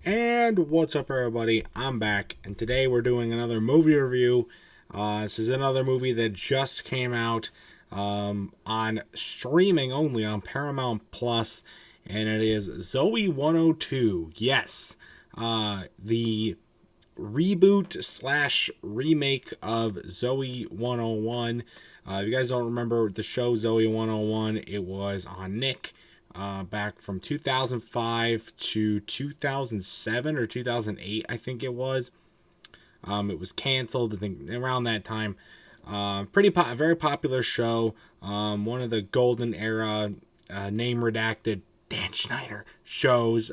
And what's up, everybody? I'm back, and today we're doing another movie review. This is another movie that just came out on streaming only on Paramount Plus, and it is Zoey 102. Yes, the reboot slash remake of Zoey 101. If you guys don't remember the show Zoey 101, it was on Nick back from 2005 to 2007 or 2008, I think it was. It was canceled, I think, around that time. Very popular show. One of the golden era, name redacted Dan Schneider shows.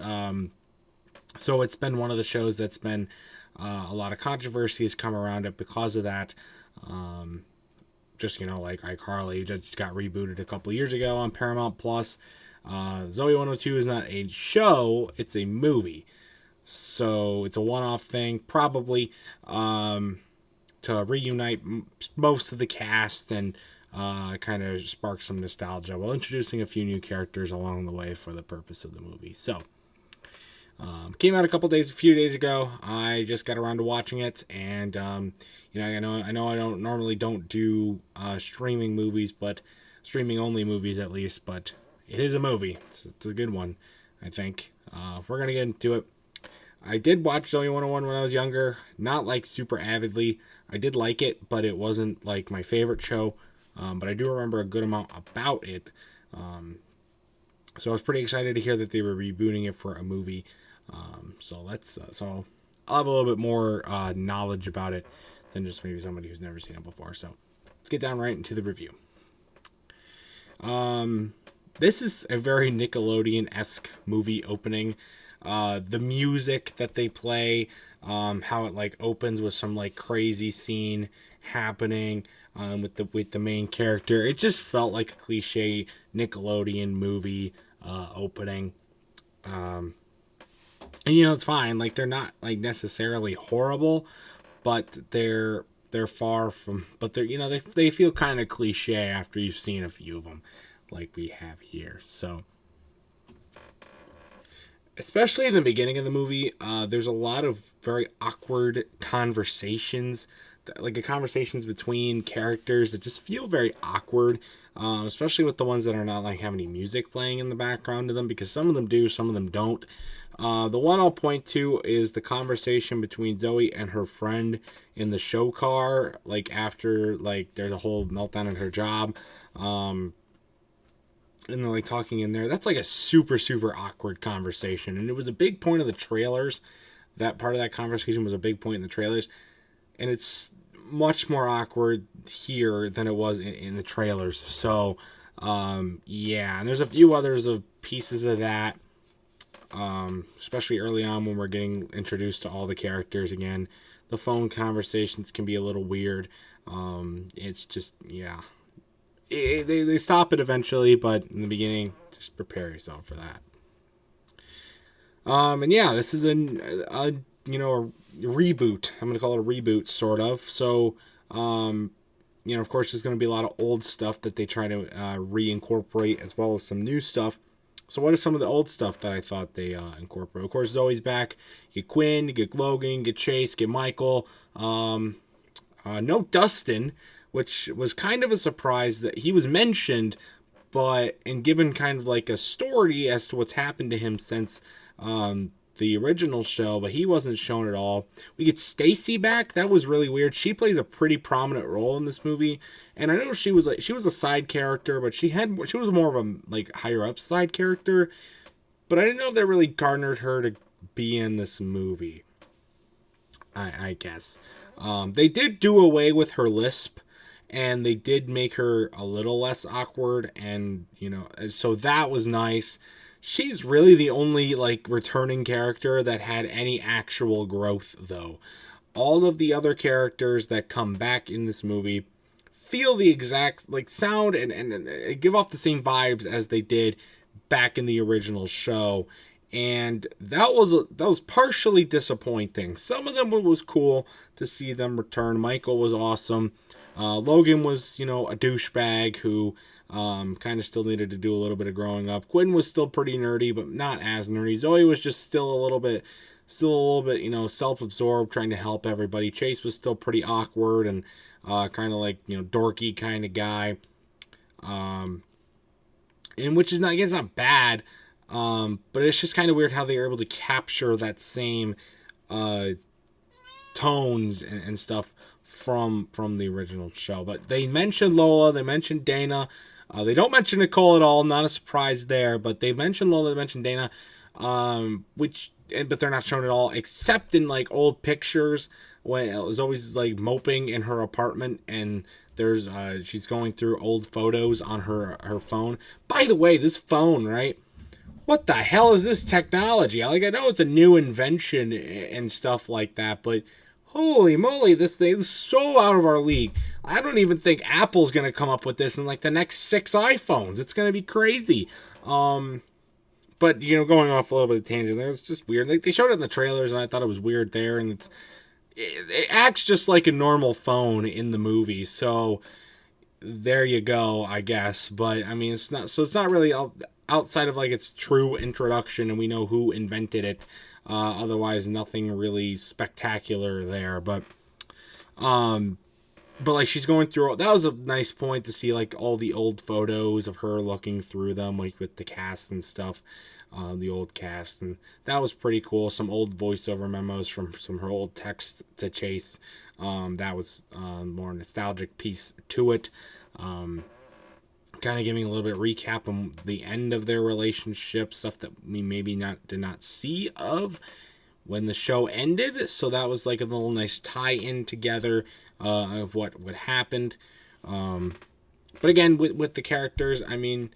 So it's been one of the shows that's been a lot of controversy has come around it because of that. Just, like iCarly just got rebooted a couple of years ago on Paramount Plus. Zoey 102 is not a show, it's a movie. So it's a one-off thing, probably to reunite most of the cast and kind of spark some nostalgia while introducing a few new characters along the way for the purpose of the movie. So, came out a few days ago. I just got around to watching it, and I know I don't normally don't do streaming movies, but streaming only movies at least. But it is a movie. It's a good one, I think. We're gonna get into it. I did watch Zoey 101 when I was younger, not like super avidly. I did like it, but it wasn't like my favorite show. But I do remember a good amount about it. So I was pretty excited to hear that they were rebooting it for a movie. So I'll have a little bit more knowledge about it than just maybe somebody who's never seen it before. So let's get down right into the review. This is a very Nickelodeon-esque movie opening. The music that they play, how it like opens with some like crazy scene happening with the main character. It just felt like a cliche Nickelodeon movie opening. And it's fine. Like they're not like necessarily horrible, but they're far from. But they feel kind of cliche after you've seen a few of them, like we have here. So, especially in the beginning of the movie, there's a lot of very awkward conversations, like conversations between characters that just feel very awkward. Especially with the ones that are not like have any music playing in the background of them, because some of them do, some of them don't. The one I'll point to is the conversation between Zoey and her friend in the show car, like after like there's a whole meltdown at her job. And they're like talking in there. That's like a super, super awkward conversation. And it was a big point of the trailers. That part of that conversation was a big point in the trailers. And it's much more awkward here than it was in the trailers. So, yeah. And there's a few others of pieces of that. Especially early on when we're getting introduced to all the characters again. The phone conversations can be a little weird. It's just, yeah. They stop it eventually, but in the beginning, just prepare yourself for that. And yeah, this is a reboot. I'm gonna call it a reboot, sort of. So, of course, there's gonna be a lot of old stuff that they try to reincorporate, as well as some new stuff. So, what is some of the old stuff that I thought they incorporate? Of course, Zoe's back. You get Quinn, you get Logan, you get Chase, you get Michael. No Dustin, which was kind of a surprise that he was mentioned, and given kind of like a story as to what's happened to him since the original show, but he wasn't shown at all. We get Stacy back. That was really weird. She plays a pretty prominent role in this movie, and I know she was a side character, but she was more of a like higher up side character. But I didn't know if that really garnered her to be in this movie. I guess they did do away with her lisp. And they did make her a little less awkward, and so that was nice. She's really the only like returning character that had any actual growth, though. All of the other characters that come back in this movie feel the exact like sound and give off the same vibes as they did back in the original show. And that was partially disappointing. Some of them was cool to see them return. Michael was awesome. Logan was, a douchebag who kind of still needed to do a little bit of growing up. Quinn was still pretty nerdy, but not as nerdy. Zoey was just still a little bit still a little bit, self-absorbed, trying to help everybody. Chase was still pretty awkward and kind of like, dorky kind of guy. And which is not, I guess, not bad. But it's just kind of weird how they were able to capture that same tones and stuff from the original show. But they mentioned Lola, they mentioned Dana. They don't mention Nicole at all. Not a surprise there. But they mentioned Lola, they mentioned Dana, but they're not shown at all, except in like old pictures when it was always like moping in her apartment, and there's she's going through old photos on her phone. By the way, this phone, right? What the hell is this technology? I know it's a new invention and stuff like that, but holy moly, this thing is so out of our league. I don't even think Apple's going to come up with this in like the next 6 iPhones. It's going to be crazy. But, going off a little bit of tangent there, it's just weird. Like, they showed it in the trailers, and I thought it was weird there, and it acts just like a normal phone in the movie, so there you go, I guess. But, I mean, it's not really outside of like its true introduction, and we know who invented it. Otherwise, nothing really spectacular there. But like, she's going through. That was a nice point to see like all the old photos of her looking through them, like with the cast and stuff, the old cast, and that was pretty cool. Some old voiceover memos from her old text to Chase. That was more nostalgic piece to it. Kind of giving a little bit of recap on the end of their relationship, stuff that we maybe did not see of when the show ended. So that was like a little nice tie-in together of what happened. But again, with the characters, I mean,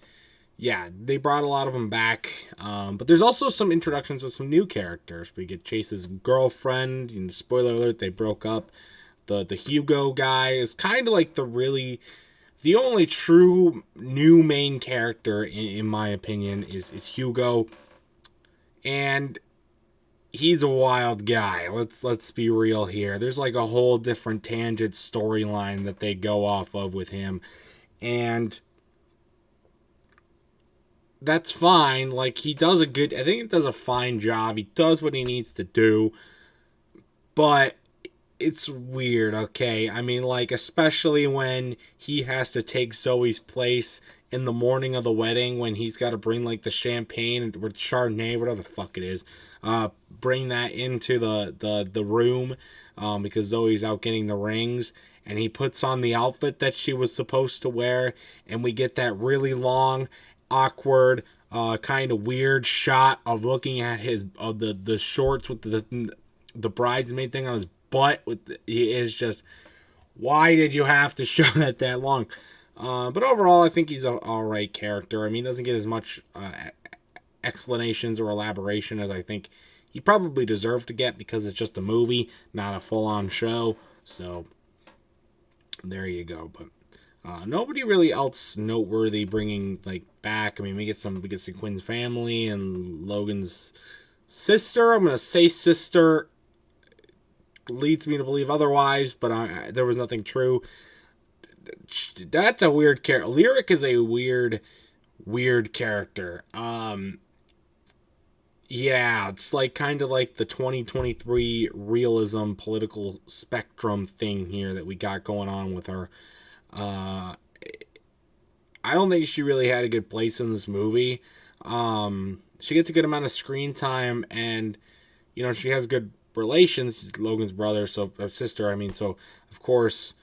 yeah, they brought a lot of them back. But there's also some introductions of some new characters. We get Chase's girlfriend, and spoiler alert, they broke up. The Hugo guy is kind of like the only true new main character, in my opinion, is Hugo. And he's a wild guy. Let's be real here. There's like a whole different tangent storyline that they go off of with him. And that's fine. Like, I think he does a fine job. He does what he needs to do. But it's weird, okay? I mean, like, especially when he has to take Zoey's place in the morning of the wedding, when he's got to bring, like, the champagne or Chardonnay, whatever the fuck it is, bring that into the room, because Zoey's out getting the rings, and he puts on the outfit that she was supposed to wear, and we get that really long, awkward, kind of weird shot of looking at the shorts with the bridesmaid thing on his butt. He is just, why did you have to show that long? But overall, I think he's an alright character. I mean, he doesn't get as much explanations or elaboration as I think he probably deserved to get, because it's just a movie, not a full-on show. So there you go. But nobody really else noteworthy bringing like back. I mean, we get Quinn's family and Logan's sister. I'm gonna say sister. Leads me to believe otherwise, but there was nothing true. That's a weird character. Lyric is a weird character. Yeah, it's like kind of like the 2023 realism political spectrum thing here that we got going on with her. I don't think she really had a good place in this movie. She gets a good amount of screen time, and she has good relations. Logan's brother, sister. I mean, so of course,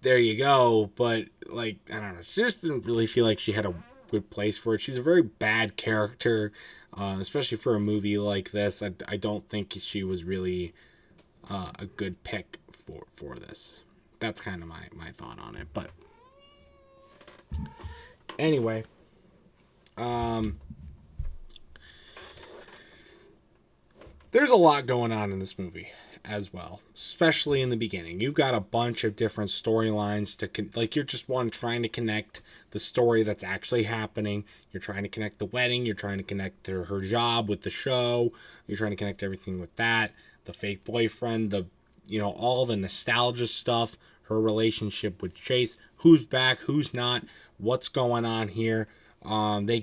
there you go. But like, I don't know. She just didn't really feel like she had a good place for it. She's a very bad character, especially for a movie like this. I don't think she was really a good pick for this. That's kind of my thought on it. But anyway, there's a lot going on in this movie as well, especially in the beginning. You've got a bunch of different storylines you're just trying to connect the story that's actually happening. You're trying to connect the wedding. You're trying to connect her job with the show. You're trying to connect everything with that. The fake boyfriend, all the nostalgia stuff, her relationship with Chase, who's back, who's not, what's going on here. They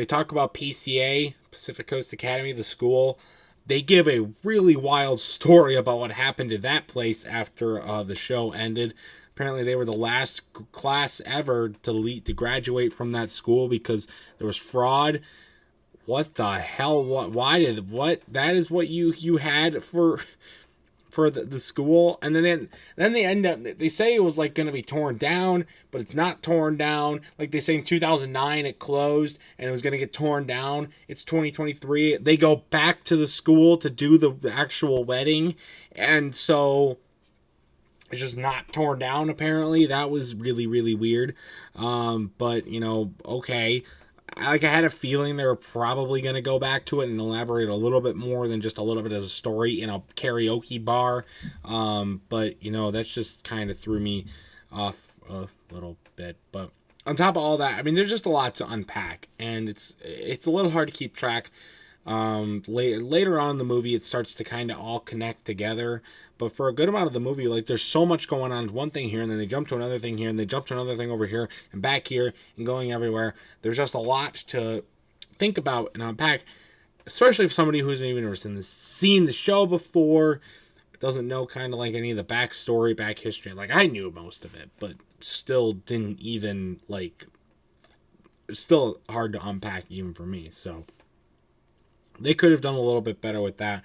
talk about PCA, Pacific Coast Academy, the school. they give a really wild story about what happened to that place after the show ended. Apparently, they were the last class ever to graduate from that school because there was fraud. What the hell? What? That is what you had for the school, and then they end up, they say it was like going to be torn down, but it's not torn down. Like they say in 2009 it closed and it was going to get torn down. It's 2023. They go back to the school to do the actual wedding, and so it's just not torn down apparently. That was really, really weird. But okay. I had a feeling they were probably going to go back to it and elaborate a little bit more than just a little bit of a story in a karaoke bar. But, that's just kind of threw me off a little bit. But on top of all that, I mean, there's just a lot to unpack. And it's a little hard to keep track. Later on in the movie, it starts to kind of all connect together. But for a good amount of the movie, like, there's so much going on. One thing here, and then they jump to another thing here, and they jump to another thing over here, and back here, and going everywhere. There's just a lot to think about and unpack, especially if somebody who's even seen the show before, doesn't know kind of like any of the backstory, back history. Like, I knew most of it, but still didn't even, like, it's still hard to unpack even for me. So they could have done a little bit better with that.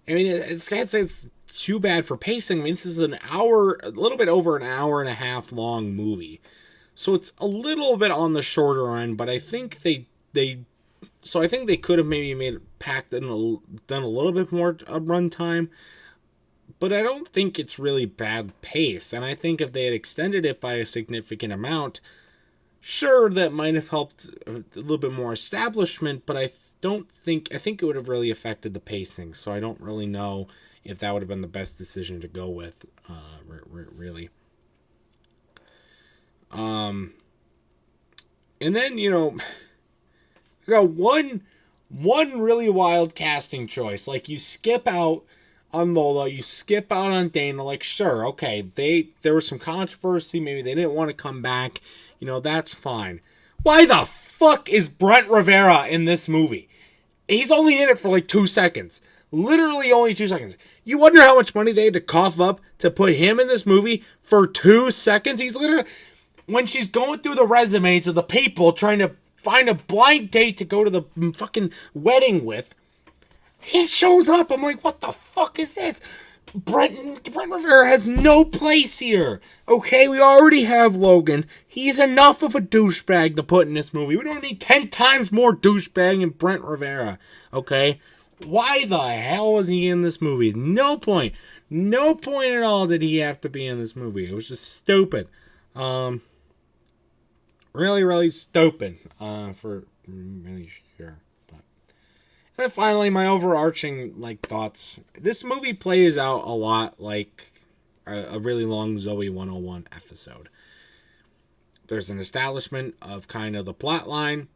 I mean, I'd say it's too bad for pacing. I mean, this is a little bit over an hour and a half long movie. So it's a little bit on the shorter end, but I think they could have maybe done a little bit more runtime. But I don't think it's really bad pace. And I think if they had extended it by a significant amount, sure, that might have helped a little bit more establishment, but I think it would have really affected the pacing. So I don't really know if that would have been the best decision to go with, really. And then, I got one really wild casting choice. Like, you skip out on Lola, you skip out on Dana. Like, sure, okay, there was some controversy. Maybe they didn't want to come back. That's fine. Why the fuck is Brent Rivera in this movie? He's only in it for like 2 seconds. Literally only 2 seconds. You wonder how much money they had to cough up to put him in this movie for 2 seconds? He's literally, when she's going through the resumes of the people trying to find a blind date to go to the fucking wedding with, he shows up. I'm like, what the fuck is this? Brent Rivera has no place here. Okay, we already have Logan. He's enough of a douchebag to put in this movie. We don't need 10 times more douchebag than Brent Rivera. Okay? Why the hell was he in this movie? No point. No point at all did he have to be in this movie. It was just stupid. Really, really stupid. For really sure. And finally, my overarching thoughts. This movie plays out a lot like a really long Zoey 101 episode. There's an establishment of kind of the plot line.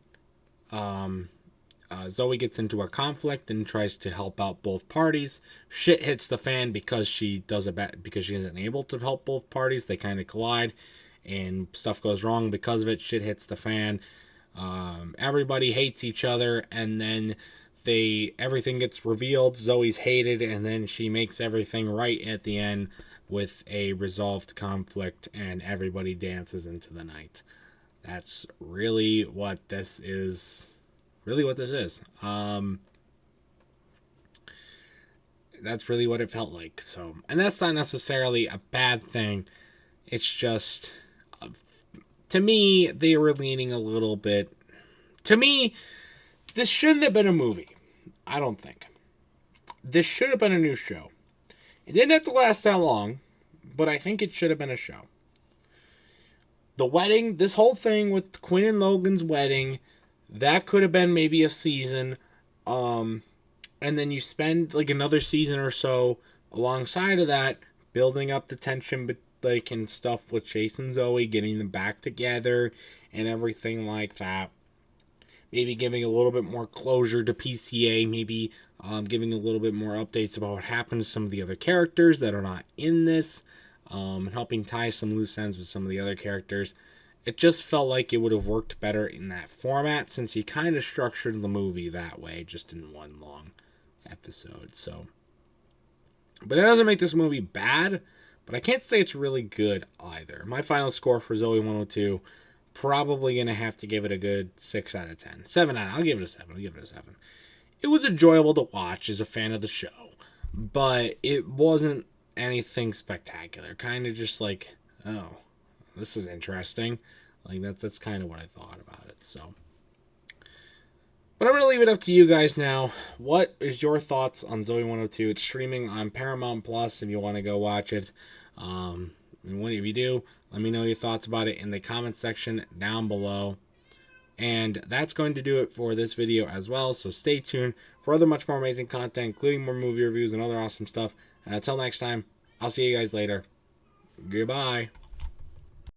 Zoey gets into a conflict and tries to help out both parties. Shit hits the fan because she isn't able to help both parties. They kind of collide, and stuff goes wrong because of it. Shit hits the fan. Everybody hates each other, and then everything gets revealed. Zoey's hated, and then she makes everything right at the end with a resolved conflict, and everybody dances into the night. That's really what this is. That's really what it felt like. So, and that's not necessarily a bad thing. It's just, to me, they were leaning a little bit. To me, this shouldn't have been a movie. I don't think. This should have been a new show. It didn't have to last that long, but I think it should have been a show. The wedding, this whole thing with Quinn and Logan's wedding, that could have been maybe a season. And then you spend another season or so alongside of that, building up the tension, and stuff with Chase and Zoey, getting them back together and everything like that. Maybe giving a little bit more closure to PCA. Maybe giving a little bit more updates about what happened to some of the other characters that are not in this. And helping tie some loose ends with some of the other characters. It just felt like it would have worked better in that format, since you kind of structured the movie that way, just in one long episode. So, but it doesn't make this movie bad, but I can't say it's really good either. My final score for Zoey 102, probably going to have to give it a good 6 out of 10. 7 out of 10. I'll give it a 7. It was enjoyable to watch as a fan of the show, but it wasn't anything spectacular. Kind of just like, oh, this is interesting. Like that's kind of what I thought about it. So, but I'm going to leave it up to you guys now. What is your thoughts on Zoey 102? It's streaming on Paramount Plus if you want to go watch it. And if you do, let me know your thoughts about it in the comment section down below. And that's going to do it for this video as well. So stay tuned for other much more amazing content, including more movie reviews and other awesome stuff. And until next time, I'll see you guys later. Goodbye.